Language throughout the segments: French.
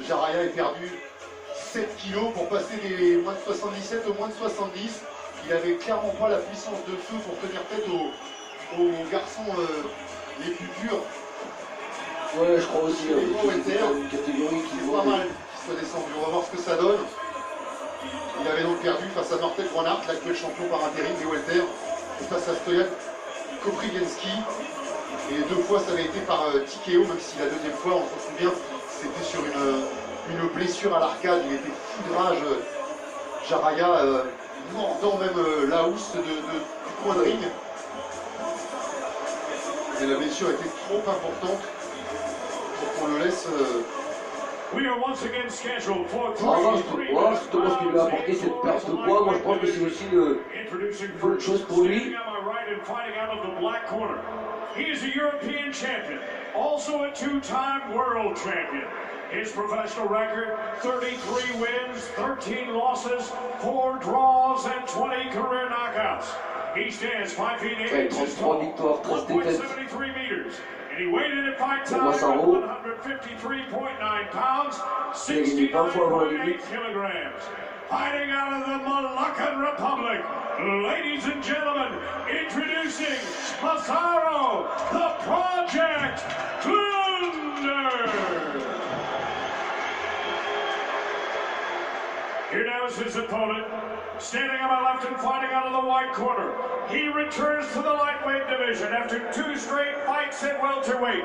Jaraya ait perdu 7 kilos pour passer des moins de 77 aux moins de 70. Il avait clairement pas la puissance de feu pour tenir tête aux garçons les plus durs. Ouais, je crois aussi. Les welter, une catégorie qui est pas mal qui soit descendu. On va voir ce que ça donne. Il avait donc perdu face à Nortel Grenard, l'actuel champion par intérim des welter, et face à Stoyan Kopriviensky. Et 2 fois ça avait été par TKO, même si la deuxième fois, on se souvient, c'était sur une blessure à l'arcade. Il était foudrage, Jaraya, mordant même la housse du coin de ring. Et la blessure était trop importante pour qu'on le laisse. Justement, ce qui lui a apporté cette perte de poids, moi je pense que c'est aussi une bonne chose pour lui. He is a European champion, also a 2-time world champion. His professional record, 33 wins, 13 losses, 4 draws, and 20 career knockouts. He stands 5 feet 8 inches tall, 1.73 meters. And he weighed in at fight time at 153.9 pounds, 69.8 kilograms. Fighting out of the Moluccan Republic, ladies and gentlemen, introducing Masaru, the Project Thunder. Here now is his opponent, standing on my left and fighting out of the white corner. He returns to the lightweight division after 2 straight fights at welterweight.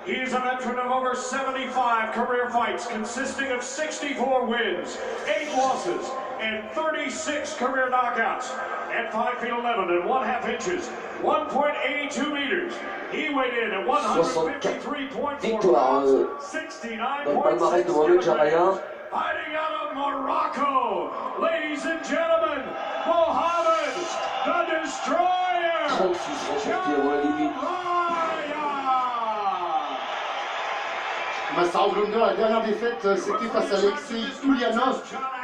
He is a veteran of over 75 career fights, consisting of 64 wins, 8 losses, and 36 career knockouts. At 5 feet 11 and 1/2 inches, 1.82 meters, he weighed in at 153.4 pounds, 69.6 Fighting out of Morocco, ladies and gentlemen, Mohammed the Destroyer. Masaru Glunder, la dernière défaite, c'était face à Alexei Ulyanov.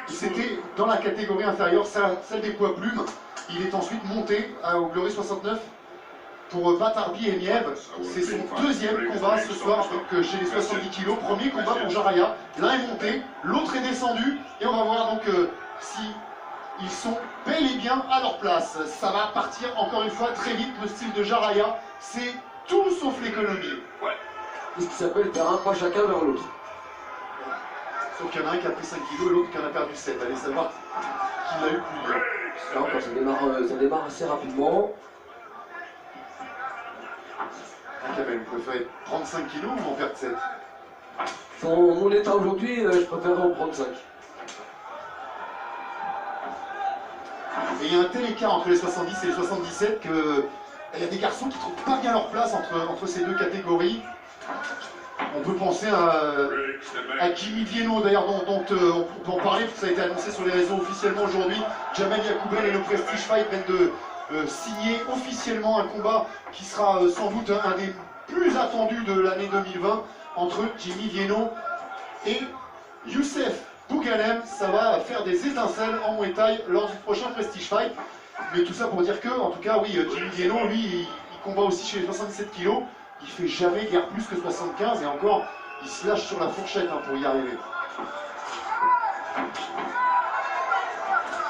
C'était dans la catégorie inférieure, celle des poids plumes. Il est ensuite monté au Glory 69 pour battre Arbi et Miev. C'est son 2e combat ce soir donc, chez les 70 kg. Premier combat pour Jaraya. L'un est monté, l'autre est descendu. Et on va voir donc si ils sont bel et bien à leur place. Ça va partir encore une fois très vite. Le style de Jaraya, c'est tout sauf l'économie. C'est ce qui s'appelle faire un pas chacun vers l'autre. Sauf qu'il y en a un qui a pris 5 kg et l'autre qui en a perdu 7. Allez savoir qui l'a eu plus dur. Alors, ça démarre assez rapidement. Kamel, vous préférez prendre 5 kg ou en perdre 7? Dans mon état aujourd'hui, je préfère en prendre 5. Et il y a un tel écart entre les 70 et les 77 que il y a des garçons qui ne trouvent pas bien leur place entre ces deux catégories. On peut penser à Jimmy Vienno, d'ailleurs, dont on peut en parler, parce que ça a été annoncé sur les réseaux officiellement aujourd'hui. Jamal Yacoubel et le Prestige Fight viennent de signer officiellement un combat qui sera sans doute un des plus attendus de l'année 2020 entre Jimmy Vienno et Youssef Bougalem. Ça va faire des étincelles en Muay Thai lors du prochain Prestige Fight. Mais tout ça pour dire que, en tout cas, oui, Jimmy Vienno, lui, il combat aussi chez les 77 kg. Il fait jamais guère plus que 75 et encore, il se lâche sur la fourchette pour y arriver.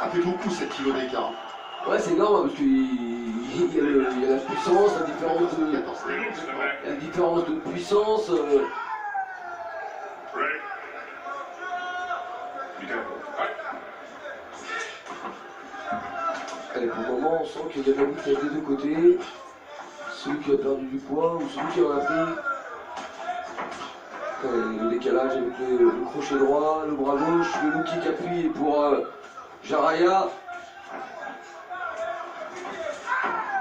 Ça fait beaucoup 7 kg d'écart. Ouais, c'est énorme parce qu'il y a la puissance, la différence de puissance. Allez, pour le moment, on sent qu'il y a de la vitesse des deux côtés. Celui qui a perdu du poids ou celui qui en a pris. Le décalage avec le crochet droit, le bras gauche, le low kick appuyé pour Jaraya.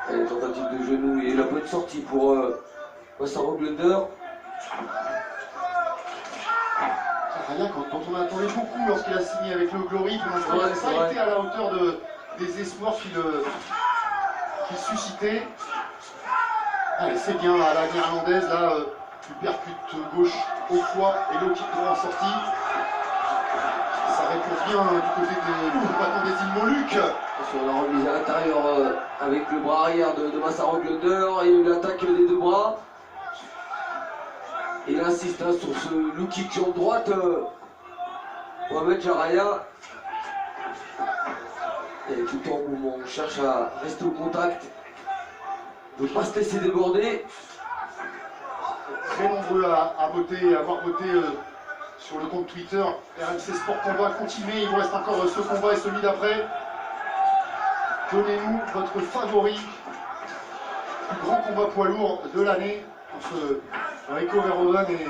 Allez, tentative de genou et la bonne sortie pour Masaru Glunder. Jaraya, quand on attendait beaucoup lorsqu'il a signé avec le Glory, pour l'instant, il n'a pas été à la hauteur des espoirs qu'il suscitait. Allez, c'est bien à la néerlandaise, là, il percute gauche au foie et low kick droit en sortie. Ça répond bien du côté du combattant des îles Moluques. Sur la remise à l'intérieur avec le bras arrière de Masaru Glunder et l'attaque des deux bras. Il insiste hein, sur ce low kick jambe droite. Mohamed Jarraya. Et tout le temps au moment on cherche à rester au contact. Ne pas se laisser déborder. Très nombreux à avoir voté sur le compte Twitter RMC Sport Combat. Continuez, il vous reste encore ce combat et celui d'après. Donnez-nous votre favori. Le grand combat poids lourd de l'année entre Rico Verhoeven et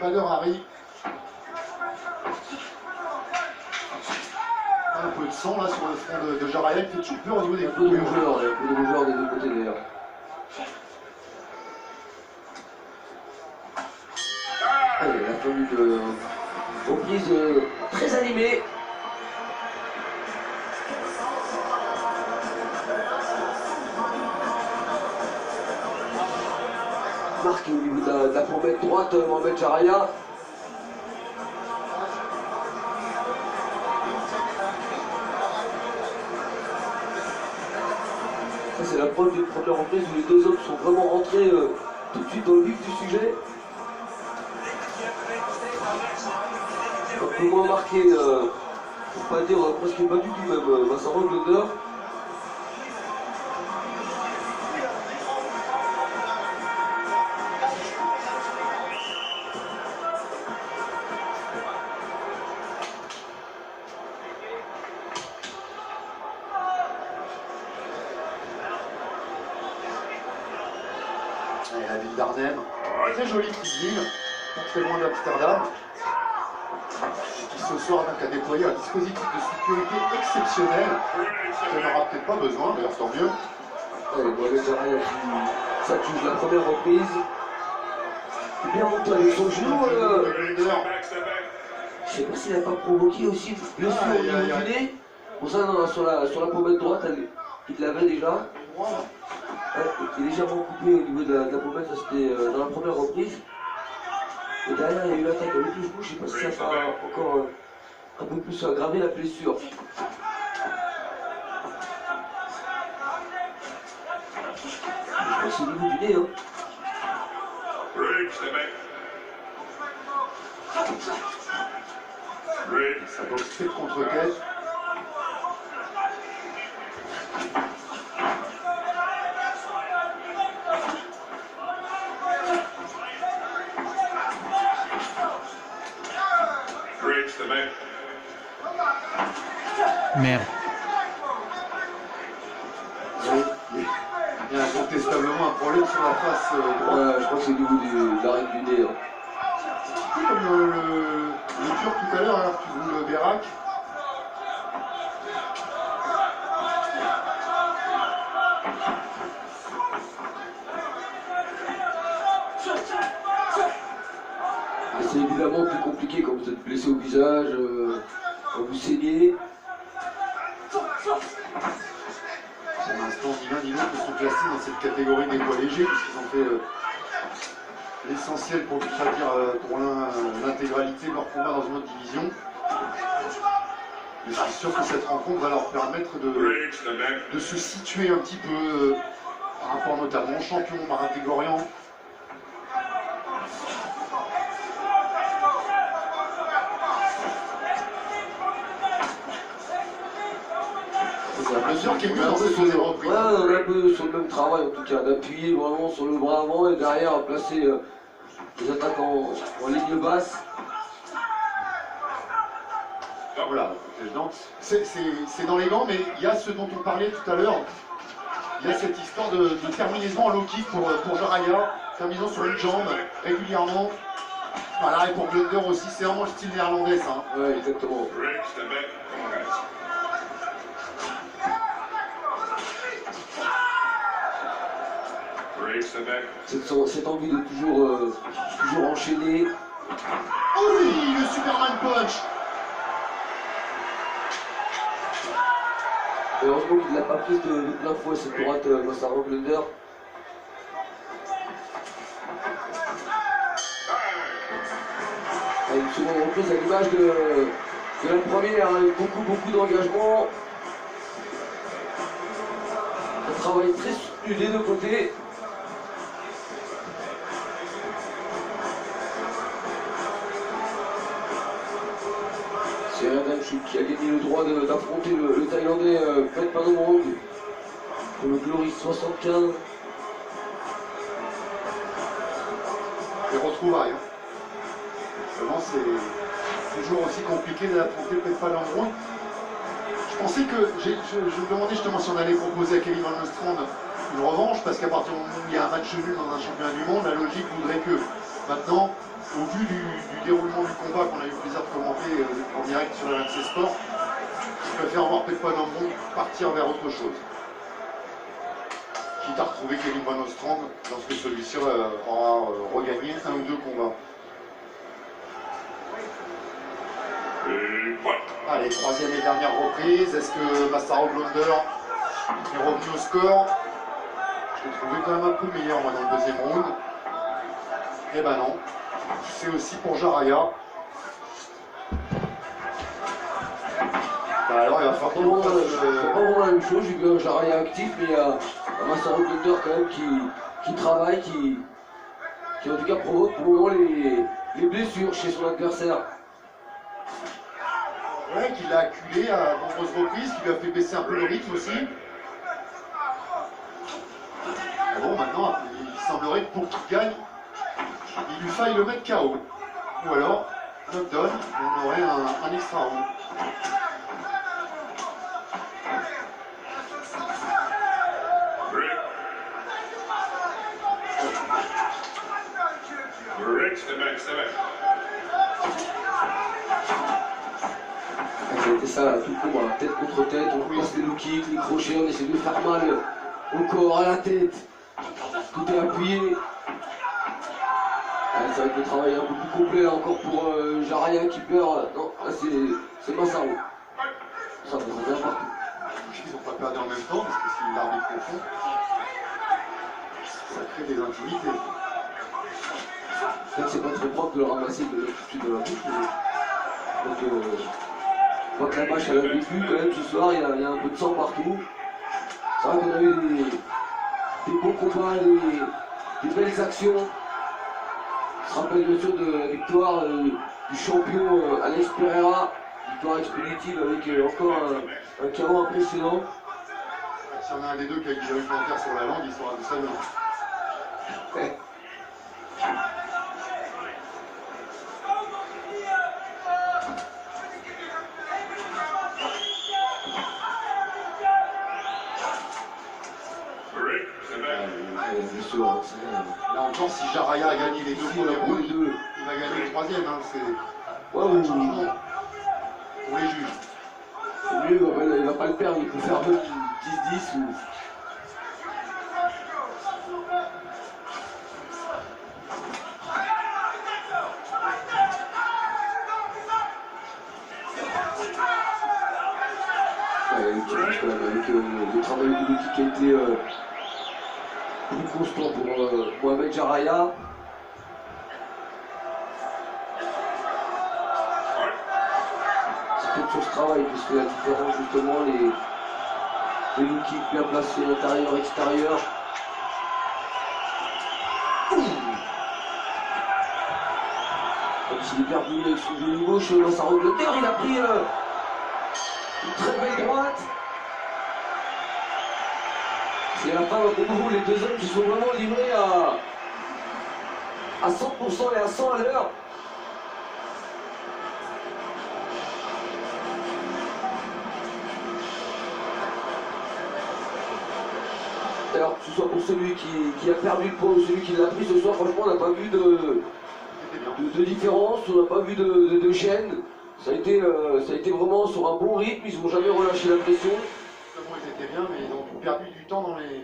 Badr Hari. Un peu de sang là sur le front de Jarraya qui fait toujours peur au niveau des Un peu de rougeur, des deux côtés d'ailleurs. Allez, la fin d'une reprise très animée. Marqué au niveau de la pommette droite, Mohamed Jarraya. Ça c'est la preuve d'une première reprise où les deux hommes sont vraiment rentrés tout de suite dans le vif du sujet. Un peu moins marqué, pour pas dire presque pas du tout même, Vincent Roglander. Et la ville d'Arnhem, très jolie petite ville, pas très loin d'Amsterdam, qui ce soir donc a déployé un dispositif de sécurité exceptionnel, qui n'en aura peut-être pas besoin, d'ailleurs tant mieux. Allez, Mohamed Jarraya qui s'accuse la première reprise. Bien monté avec son genou. Je sais pas s'il n'a pas provoqué aussi une blessure au niveau du nez. Bon ça non, sur la pommette droite, il l'avait déjà. Ouais, il est légèrement coupé au niveau de la pommette, ça c'était dans la première reprise. Et derrière il y a eu l'attaque avec le genou, je sais pas si ça va encore un peu plus aggraver la blessure. Je pense que c'est au niveau du nez. Hein. Ça boxe tête contre tête. Merde. Il y a incontestablement un problème sur la face droite. Ouais, je crois que c'est au niveau de l'arrêt du nez. Hein. C'est comme le Turc tout à l'heure, alors tu joues le Berak. C'est évidemment plus compliqué quand vous êtes blessé au visage, quand vous saignez. Pour l'instant, ni l'un ni l'autre sont classés dans cette catégorie des poids légers, puisqu'ils ont fait l'essentiel, pour ne pas dire pour l'intégralité de leur combat dans une autre division. Mais je suis sûr que cette rencontre va leur permettre de se situer un petit peu par rapport notamment au champion Marat Grigorian. C'est un mesure qui est mieux dans cette deuxième reprise. Ouais, on est un peu sur le même travail en tout cas, d'appuyer vraiment sur le bras avant et derrière placer les attaques en ligne basse. Voilà, c'est dans les gants, mais il y a ce dont on parlait tout à l'heure. Il y a cette histoire de terminaison en low kick pour Jarraya, terminaison sur une jambe régulièrement. Voilà, et pour Blunder aussi, c'est vraiment le style néerlandais ça. Hein. Ouais, exactement. Cette envie de toujours enchaîner. Oh oui, le Superman Punch. Et heureusement qu'il ne l'a pas prise de plein fouet cette droite Vincent Roglander. Une seconde reprise à l'image de la première, avec beaucoup d'engagement. Un travail très soutenu des deux côtés. C'est Adamchuk qui a gagné le droit d'affronter le Thaïlandais Petpanomrong pour le Glory 75. Les retrouvailles. Hein. Vraiment, c'est toujours aussi compliqué d'affronter Petpanomrong. Je pensais que, je me demandais justement si on allait proposer à Kevin Van Nostrand une revanche, parce qu'à partir du moment où il y a un match nul dans un championnat du monde, la logique voudrait que maintenant, au vu du déroulement du combat qu'on a eu le plaisir de commenter en direct sur RMC Sport, je préfère voir Petpanomrong partir vers autre chose. Quitte à retrouver Kevin Van Nostrand lorsque celui-ci aura regagné un ou deux combats. Allez, troisième et dernière reprise. Est-ce que Massaro Blonder est revenu au score? Je l'ai trouvé quand même un peu meilleur moi dans le deuxième round. Eh ben non. C'est aussi pour Jaraya. Bah alors il va falloir qu'il C'est pas vraiment la même chose, j'ai vu un Jaraya actif, mais il y a un Massaro Blonder quand même qui travaille, qui en tout cas provoque pour le moment les blessures chez son adversaire. Ouais, qui l'a acculé à nombreuses reprises, qui lui a fait baisser un peu le rythme aussi. Bon, maintenant, il semblerait que pour qu'il gagne, il lui faille le mettre KO. Ou alors, knockdown, on aurait un extra round. C'était ça, tout le combat, tête contre tête, on passe les low kicks, les crochets, on essaie de faire mal au corps, à la tête. Tout est appuyé. Ça va être le travail un peu plus complet là encore pour Jaraya qui perd. Non, là c'est Massaro. Ça va bien partout. Ils n'ont pas perdu en même temps, parce que si l'arbitre confond, ça crée des intimités. C'est vrai que c'est pas très propre de le ramasser tout de suite de la bouche. Donc, je vois que la match elle a vécu quand même ce soir, il y a un peu de sang partout. C'est vrai qu'on a eu des beaux combats, des belles actions. On se rappelle bien sûr de la victoire du champion Alex Pereira, victoire expéditive avec encore un KO impressionnant. Si on a un des deux qui a une plantaire sur la langue, il sera de ça bien. Ouais. Là encore, si Jaraya a gagné les deux premiers rounds, il va gagner le troisième. Hein, c'est un changement pour les juges. C'est mieux, il va pas le perdre, il peut faire 10-10 ou... avec le travail de Luki qui a été plus constant pour Mohamed Jaraya. C'est peut-être sur ce travail, puisque la différence justement, les Luki bien placés intérieur-extérieur. Comme s'il est perdu avec son genou gauche, Massaro Blonder, il a pris une très belle droite. C'est la fin d'un combat où les deux hommes qui sont vraiment livrés à 100% et à 100 à l'heure. Alors, que ce soit pour celui qui a perdu le poids ou celui qui l'a pris ce soir, franchement, on n'a pas vu de différence, on n'a pas vu de gêne. Ça a été vraiment sur un bon rythme, ils n'ont jamais relâché la pression. Ils étaient bien, mais ils ont perdu du temps dans les